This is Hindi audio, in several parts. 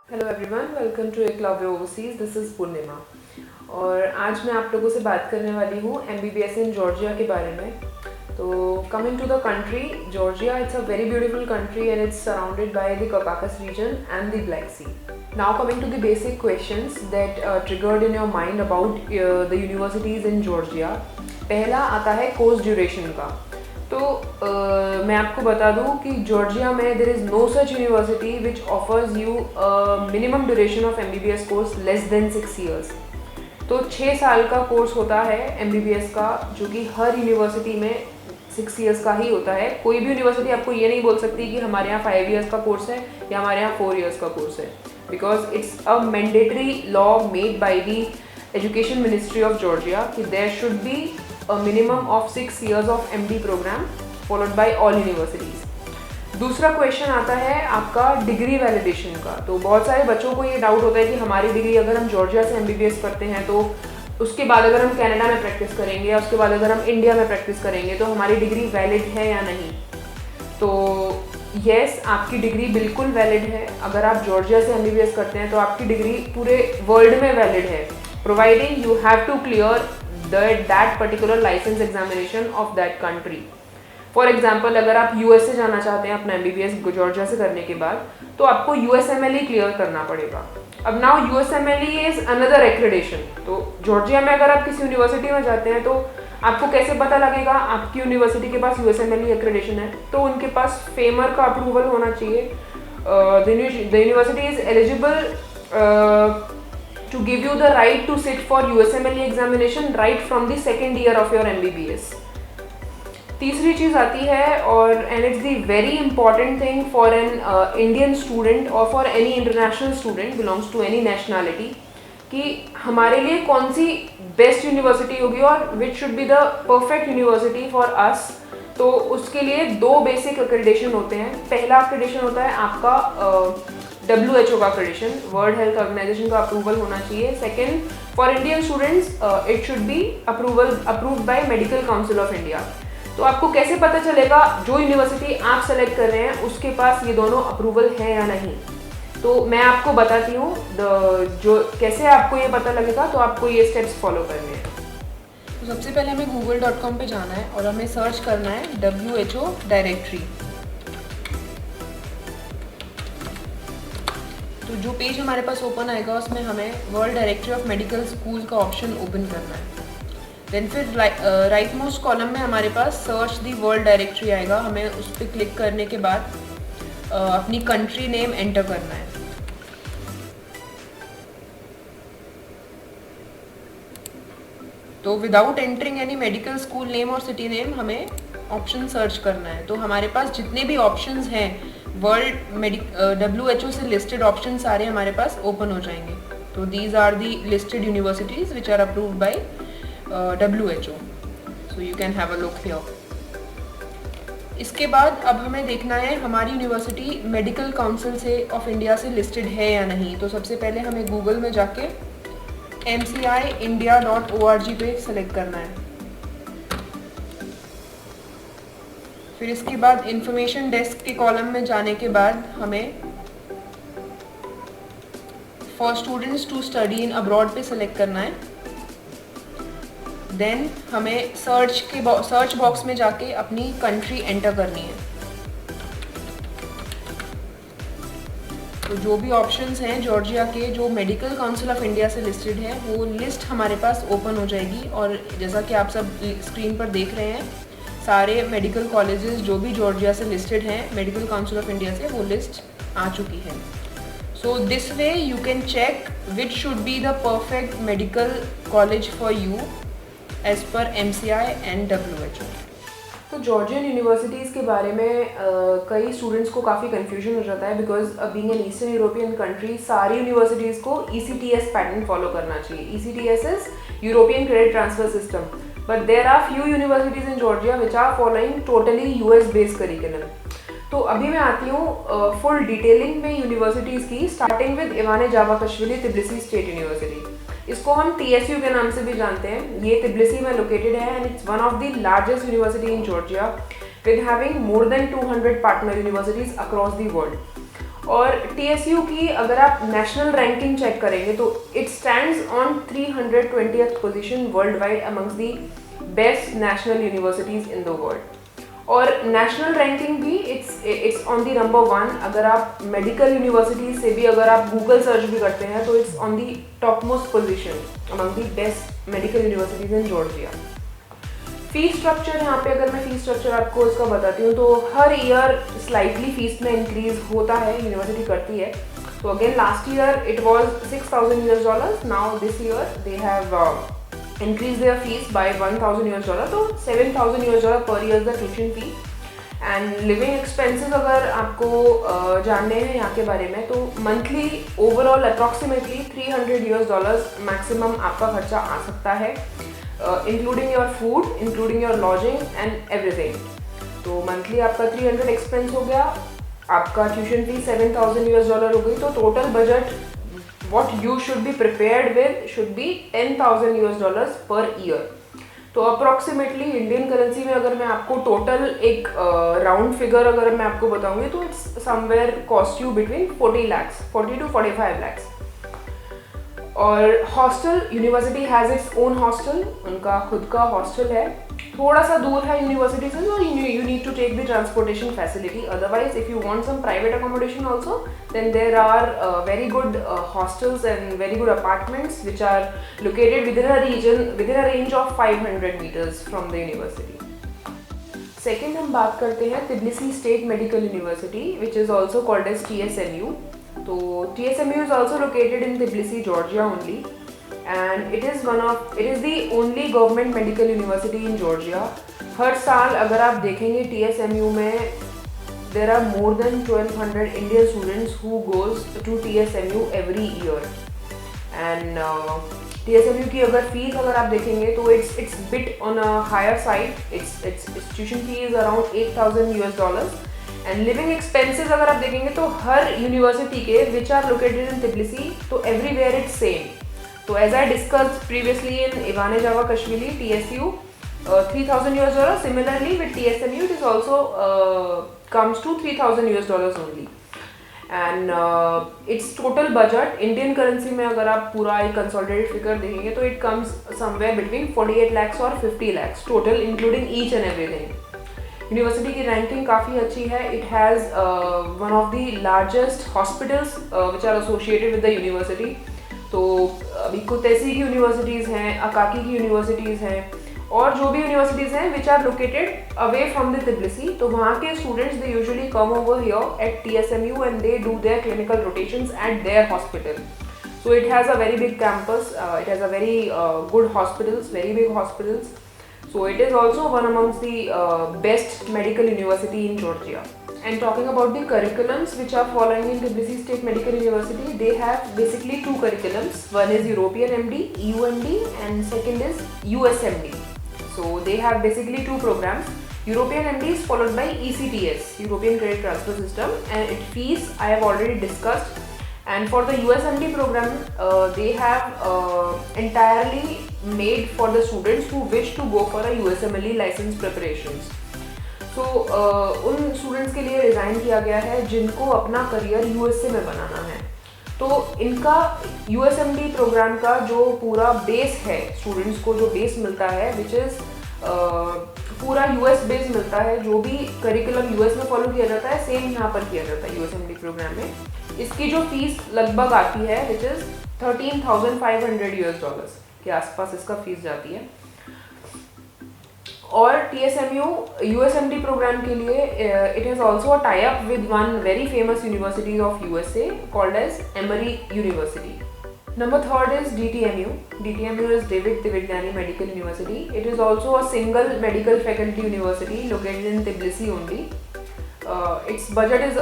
Hello everyone, welcome to Eklavya overseas. This is Purnima और आज मैं आप लोगों से बात करने वाली हूँ एमबीबीएस इन जॉर्जिया के बारे में। तो coming to the country Georgia, it's a very beautiful country and it's surrounded by the Caucasus region and the Black Sea. Now coming to the basic questions that triggered in your mind about the universities in Georgia. पहला आता है कोर्स ड्यूरेशन का। तो मैं आपको बता दूं कि जॉर्जिया में there is no such university which offers you minimum duration of MBBS course less than 6 years. तो 6 साल का कोर्स होता है एमबीबीएस का, जो कि हर यूनिवर्सिटी में 6 ईयर्स का ही होता है। कोई भी यूनिवर्सिटी आपको ये नहीं बोल सकती कि हमारे यहाँ 5 ईयर्स का कोर्स है या हमारे यहाँ 4 ईयर्स का कोर्स है, because it's a mandatory law made by the education ministry of Georgia कि there should be a minimum of 6 years of MD program followed by all universities। दूसरा क्वेश्चन आता है आपका डिग्री वैलिडेशन का। तो बहुत सारे बच्चों को ये डाउट होता है कि हमारी डिग्री अगर हम जॉर्जिया से एमबीबीएस करते हैं तो उसके बाद अगर हम कनाडा में प्रैक्टिस करेंगे या उसके बाद अगर हम इंडिया में प्रैक्टिस करेंगे तो हमारी डिग्री वैलिड है या नहीं। तो येस, आपकी डिग्री बिल्कुल वैलिड है। अगर आप जॉर्जिया से एमबीबीएस करते हैं तो आपकी डिग्री पूरे वर्ल्ड में वैलिड है, providing you have to clear that particular license examination of that country। For example, अगर आप यूएस से जाना चाहते हैं अपना एमबीबीएस जॉर्जिया से करने के बाद, तो आपको यूएसएमएलई क्लियर करना पड़ेगा। अब now USMLE is another accreditation. तो जॉर्जिया में अगर आप किसी यूनिवर्सिटी में जाते हैं तो आपको कैसे पता लगेगा आपकी यूनिवर्सिटी के पास यूएसएमएलई एक्रेडिशन है? तो उनके पास फेमर का अप्रूवल होना चाहिए। The university is eligible to give you the right to sit for USMLE examination right from the second year of your MBBS। तीसरी चीज़ आती है और and it's the very important thing for an Indian student or for any international student belongs to any nationality कि हमारे लिए कौन सी बेस्ट यूनिवर्सिटी होगी और विच should be the perfect university for us. तो उसके लिए 2 बेसिक एक्रेडिटेशन होते हैं। पहला एक्रेडिटेशन होता है आपका WHO का एक्रेडिशन, वर्ल्ड हेल्थ ऑर्गेनाइजेशन का अप्रूवल होना चाहिए। Second, for Indian students it should be approved by medical council of India. तो आपको कैसे पता चलेगा जो यूनिवर्सिटी आप सेलेक्ट कर रहे हैं उसके पास ये दोनों अप्रूवल है या नहीं? तो मैं आपको बताती हूँ जो कैसे आपको ये पता लगेगा। तो आपको ये स्टेप्स फॉलो करने हैं। तो सबसे पहले हमें google.com पे जाना है और हमें सर्च करना है WHO डायरेक्टरी। तो जो पेज हमारे पास ओपन आएगा उसमें हमें world directory of medical school का ऑप्शन ओपन करना है। देन फिर राइट मोस्ट कॉलम में हमारे पास सर्च दी वर्ल्ड डायरेक्टरी आएगा। हमें उस पर क्लिक करने के बाद अपनी कंट्री नेम एंटर करना है। तो without entering any medical school name और सिटी नेम हमें ऑप्शन सर्च करना है। तो हमारे पास जितने भी ऑप्शंस हैं वर्ल्ड WHO से लिस्टेड ऑप्शन सारे हमारे पास ओपन हो जाएंगे। तो these are the listed universities which are approved by WHO। So you can have a look here. इसके बाद अब हमें देखना है हमारी यूनिवर्सिटी मेडिकल काउंसिल से ऑफ इंडिया से लिस्टेड है या नहीं। तो सबसे पहले हमें गूगल में जाके mciindia.org पे सेलेक्ट करना है। फिर इसके बाद इंफॉर्मेशन डेस्क के कॉलम में जाने के बाद हमें for students to study in abroad पे सेलेक्ट करना है। देन हमें सर्च बॉक्स में जाके अपनी कंट्री एंटर करनी है। तो जो भी ऑप्शंस हैं जॉर्जिया के जो मेडिकल काउंसिल ऑफ इंडिया से लिस्टेड है वो लिस्ट हमारे पास ओपन हो जाएगी। और जैसा कि आप सब स्क्रीन पर देख रहे हैं, सारे मेडिकल कॉलेजेस जो भी जॉर्जिया से लिस्टेड हैं मेडिकल काउंसिल ऑफ इंडिया से, वो लिस्ट आ चुकी है। So this way you can check which should be the perfect medical college for you as per MCI and WHO। तो जॉर्जियन यूनिवर्सिटीज़ के बारे में कई स्टूडेंट्स को काफ़ी कन्फ्यूजन हो जाता है, because being an eastern European country सारी यूनिवर्सिटीज़ को ECTS पैटर्न फॉलो करना चाहिए। ECTS is European credit transfer system, but there are few universities in Georgia which are following totally US based curriculum. तो अभी मैं आती हूँ फुल डिटेलिंग में यूनिवर्सिटीज़ की, starting with Ivane Javakhishvili Tbilisi State University. इसको हम TSU के नाम से भी जानते हैं। ये तिब्लिसी में लोकेटेड है and it's one of the largest university in Georgia with having more than 200 partner universities across the world. और TSU की अगर आप नेशनल रैंकिंग चेक करेंगे तो it stands on 320th position world wide amongst the best national universities in the world. और नेशनल रैंकिंग भी इट्स ऑन दी नंबर 1। अगर आप मेडिकल यूनिवर्सिटीज से भी अगर आप गूगल सर्च भी करते हैं तो it's on the top most position among the best medical universities in Georgia. Fees structure, यहाँ पे अगर मैं फीस स्ट्रक्चर आपको इसका बताती हूँ तो हर ईयर स्लाइटली फीस में इंक्रीज होता है, यूनिवर्सिटी करती है। तो again last year it was $6,000, now this year they have increase their fees by $1,000, तो $7,000 per year is the tuition fee। and living expenses अगर आपको जानने हैं यहाँ के बारे में तो मंथली ओवरऑल अप्रॉक्सीमेटली $300 मैक्सिमम आपका खर्चा आ सकता है, including your food, including your lodging and everything. तो मंथली आपका 300 एक्सपेंस हो गया, आपका ट्यूशन फी $7,000 हो गई, तो total budget what you should be prepared with should be $10,000 per year। तो अप्रॉक्सीमेटली इंडियन करेंसी में अगर मैं आपको टोटल एक राउंड फिगर अगर मैं आपको बताऊंगी तो it's somewhere cost you between 40 to 45 lakhs। और hostel, university has its own hostel, उनका खुद का हॉस्टल है, थोड़ा सा दूर है यूनिवर्सिटी से, तो you need to take the transportation facility. Otherwise if you want some private accommodation also then there are very good hostels and very good apartments which are located within a range of 500 meters from the university. Second हम बात करते हैं Tbilisi state medical university which is also called as TSMU। तो TSMU is also located in Tbilisi, Georgia only, and it is the only government medical university in Georgia। हर साल अगर आप देखेंगे TSMU में there are more than 1200 Indian students who goes to TSMU every year। and TSMU की अगर फीस अगर आप देखेंगे तो it's bit on a higher side। its tuition fee is around $8,000। And living expenses अगर आप देखेंगे तो हर यूनिवर्सिटी के which are located in Tbilisi तो एवरीवेयर इट्स सेम। तो as I discussed previously in Ivane Javakhishvili TSU $3,000, similarly with TSMU it is also comes to $3,000 only. And it's total budget Indian currency में अगर आप पूरा एक कंसोलिडेटेड फिगर देखेंगे तो it comes somewhere between 48 lakhs और 50 lakhs total including each and everything. University की रैंकिंग काफ़ी अच्छी है। It has one of the largest hospitals which are associated with the university. तो अभी कुतैसी की यूनिवर्सिटीज़ हैं, अकाकी की यूनिवर्सिटीज़ हैं, और जो भी यूनिवर्सिटीज़ हैं which are located away from the Tbilisi, तो वहाँ के students they usually come over here at TSMU and they do their clinical rotations at their hospital. So it has a very big campus, it has a very good hospitals, very big hospitals। So it is also one amongst the best medical university in Georgia। And talking about the curriculums which are following in Tbilisi State Medical University, they have basically two curriculums. One is European MD, EUMD, and second is USMD। So they have basically two programs. European MD is followed by ECTS, European Credit Transfer System, and its fees I have already discussed। And for the USMD program, they have entirely made for the students who wish to go for a USMLE license preparations। So उन स्टूडेंट्स के लिए डिज़ाइन किया गया है जिनको अपना करियर USA में बनाना है। तो इनका USMD प्रोग्राम का जो पूरा बेस है, स्टूडेंट्स को जो बेस मिलता है विच इज़ पूरा US बेस मिलता है। जो भी करिकुलम US में फॉलो किया जाता है सेम यहाँ पर किया जाता है USMD प्रोग्राम में। इसकी जो फीस लगभग आती है विच इज़ $13,500 के आसपास इसका फीस जाती है। और TSMU USMD प्रोग्राम के लिए it has also a tie up with one very famous university of USA called as Emory university. Number third is DTMU. DTMU is David Tivignani Medical University. It is also a single medical faculty university located in Tbilisi only। Its budget is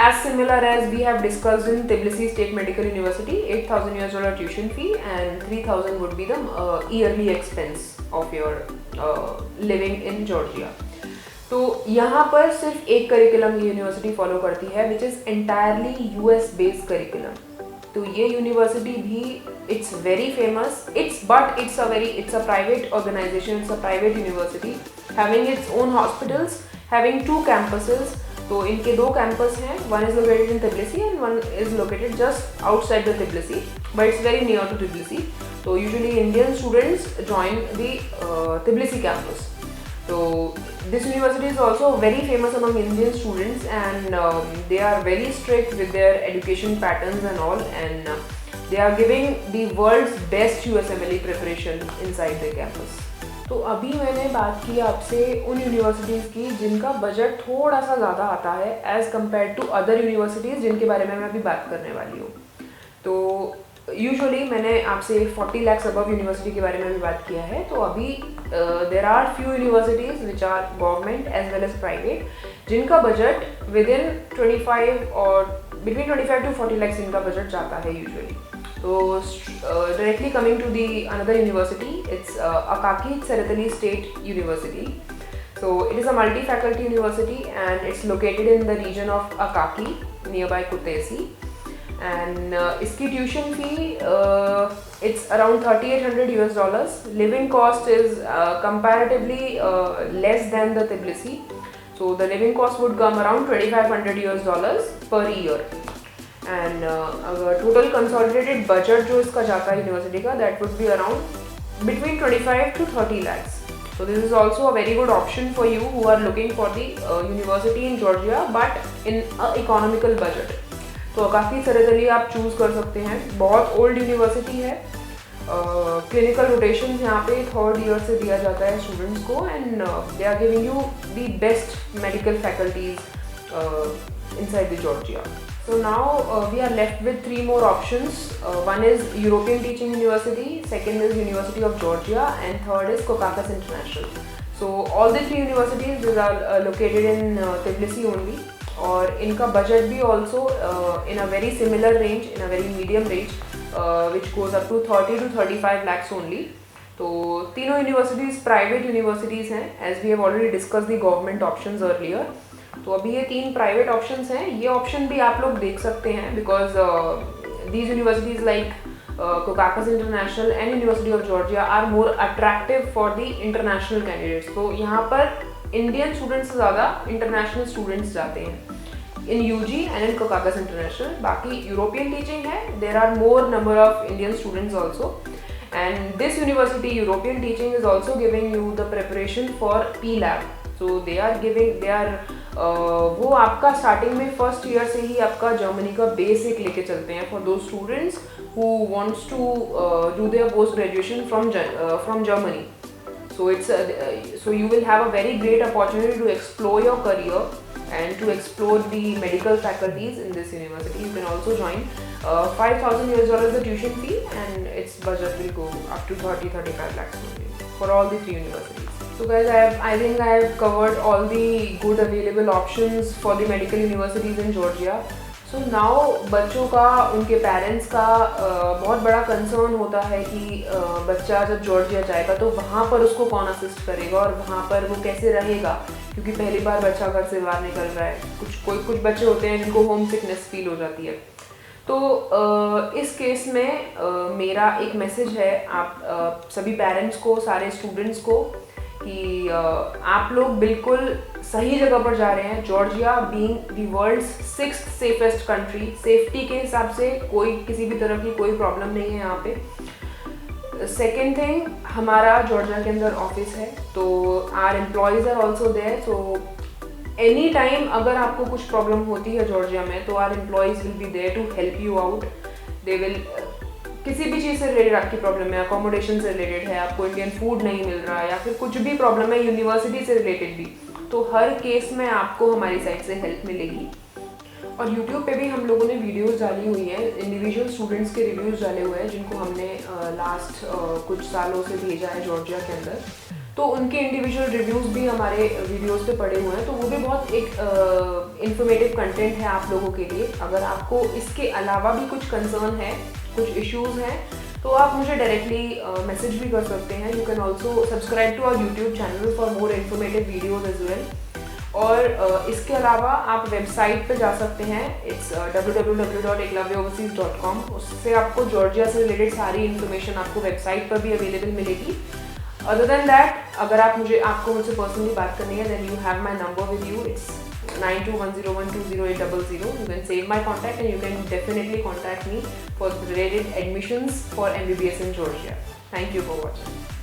as similar as we have discussed in Tbilisi State Medical University, $8,000 tuition fee and $3,000 would be the yearly expense of your living in Georgia। तो यहाँ पर सिर्फ एक करिकुलम ये यूनिवर्सिटी फॉलो करती है which is entirely US based curriculum. तो ये यूनिवर्सिटी भी it's very famous, it's a private organisation, it's a private university having its own hospitals, having 2 campuses, तो इनके 2 कैंपस हैं, one is located in Tbilisi and one is located just outside the Tbilisi, but it's very near to Tbilisi. तो usually Indian students join the Tbilisi campus. So this university is also very famous among Indian students, and they are very strict with their education patterns and all, and they are giving the world's best USMLE preparation inside the campus. तो अभी मैंने बात की आपसे उन यूनिवर्सिटीज़ की जिनका बजट थोड़ा सा ज़्यादा आता है as compare to other universities जिनके बारे में मैं अभी बात करने वाली हूँ. तो यूजुअली मैंने आपसे 40 lakhs अबव यूनिवर्सिटी के बारे में भी बात किया है. तो अभी there are few universities which are government as well as private जिनका बजट विद इन 25 और बिटवीन 25 to 40 lakhs इनका बजट जाता है usually. So directly coming to the another university, it's Akaki Tsereteli State University. So it is a multi-faculty university and it's located in the region of Akaki nearby Kutaisi. And इसकी tuition fee it's around $3,800. Living cost is comparatively less than the Tbilisi. So the living cost would come around $2,500 per year. And total consolidated budget जो इसका जाता है यूनिवर्सिटी का, that would be around between 25 to 30 lakhs. So this is also a very good option for you who are looking for the university in Georgia but in a economical budget. तो अकाकी सेरेटली आप चूज़ कर सकते हैं. बहुत ओल्ड यूनिवर्सिटी है. क्लिनिकल रोटेशन यहाँ पे 3rd ईयर से दिया जाता है स्टूडेंट्स को, and they are giving you the best medical faculties inside the Georgia. So now we are left with 3 more options. One is European Teaching University, second is University of Georgia, and third is Kokkakas International. So all the 3 universities these are located in Tbilisi only, और इनका बजट भी also in a very similar range, in a very medium range, which goes up to 30 to 35 lakhs only. तो तीनों यूनिवर्सिटीज़ प्राइवेट यूनिवर्सिटीज़ हैं, as we have already discussed the government options earlier. तो अभी ये 3 प्राइवेट ऑप्शंस हैं. ये ऑप्शन भी आप लोग देख सकते हैं because these universities like Kokkakas International and University of Georgia are more attractive for the international candidates. तो यहाँ पर इंडियन स्टूडेंट्स से ज़्यादा इंटरनेशनल स्टूडेंट्स जाते हैं in UG and in Kokkakas International. बाकी यूरोपियन टीचिंग है, there are more number of Indian students also. And this university, European Teaching, is also giving you the preparation for P-Lab. So they are वो आपका स्टार्टिंग में फर्स्ट ईयर से ही आपका जर्मनी का बेसिक लेके चलते हैं for those students who wants to do their post graduation from Germany. So you will have a very great opportunity to explore your career and to explore the medical faculties in this university. You can also join. $5,000 the tuition fee, and its budget will go up to 30-35 lakhs only for all the 3 universities. So guys, I think I have covered all the good available options for the medical universities in Georgia. So now बच्चों का, उनके पेरेंट्स का बहुत बड़ा कंसर्न होता है कि बच्चा जब जॉर्जिया जाएगा तो वहाँ पर उसको कौन असिस्ट करेगा और वहाँ पर वो कैसे रहेगा, क्योंकि पहली बार बच्चा घर से बाहर निकल रहा है. कुछ बच्चे होते हैं जिनको होम सिकनेस फील हो जाती है. तो इस केस में मेरा एक मैसेज है आप सभी पेरेंट्स को, सारे स्टूडेंट्स को, कि आप लोग बिल्कुल सही जगह पर जा रहे हैं. Georgia being the world's 6th safest country, safety के हिसाब से कोई किसी भी तरह की कोई प्रॉब्लम नहीं है यहाँ पे. सेकेंड थिंग, हमारा जॉर्जिया के अंदर ऑफिस है, तो our employees are also there. So any time अगर आपको कुछ प्रॉब्लम होती है जॉर्जिया में तो our employees will be there to help you out. They will किसी भी चीज़ से रिलेटेड आपकी प्रॉब्लम है, अकोमोडेशन से रिलेटेड है, आपको इंडियन फूड नहीं मिल रहा है, या फिर कुछ भी प्रॉब्लम है यूनिवर्सिटी से रिलेटेड भी, तो हर केस में आपको हमारी साइड से हेल्प मिलेगी. और यूट्यूब पे भी हम लोगों ने वीडियोस डाली हुई हैं, इंडिविजुअल स्टूडेंट्स के रिव्यूज़ डाले हुए हैं जिनको हमने लास्ट कुछ सालों से भेजा है जॉर्जिया के अंदर. तो उनके इंडिविजुअल रिव्यूज़ भी हमारे वीडियोस पे पड़े हुए हैं. तो वो भी बहुत एक इन्फॉर्मेटिव कंटेंट है आप लोगों के लिए. अगर आपको इसके अलावा भी कुछ कंसर्न है, कुछ इश्यूज़ हैं, तो आप मुझे डायरेक्टली मैसेज भी कर सकते हैं. You can also subscribe to our YouTube channel for more informative videos as well. और इसके अलावा आप वेबसाइट पे जा सकते हैं. It's www.eklavyaoverseas.com. उससे आपको जॉर्जिया से रिलेटेड सारी इन्फॉर्मेशन आपको वेबसाइट पर भी अवेलेबल मिलेगी. अदर देन दैट, अगर आपको मुझसे पर्सनली बात करनी है, then you have my number with you. It's 9210120800. You can save my contact and you can definitely contact me for related admissions for MBBS in Georgia. Thank you for watching.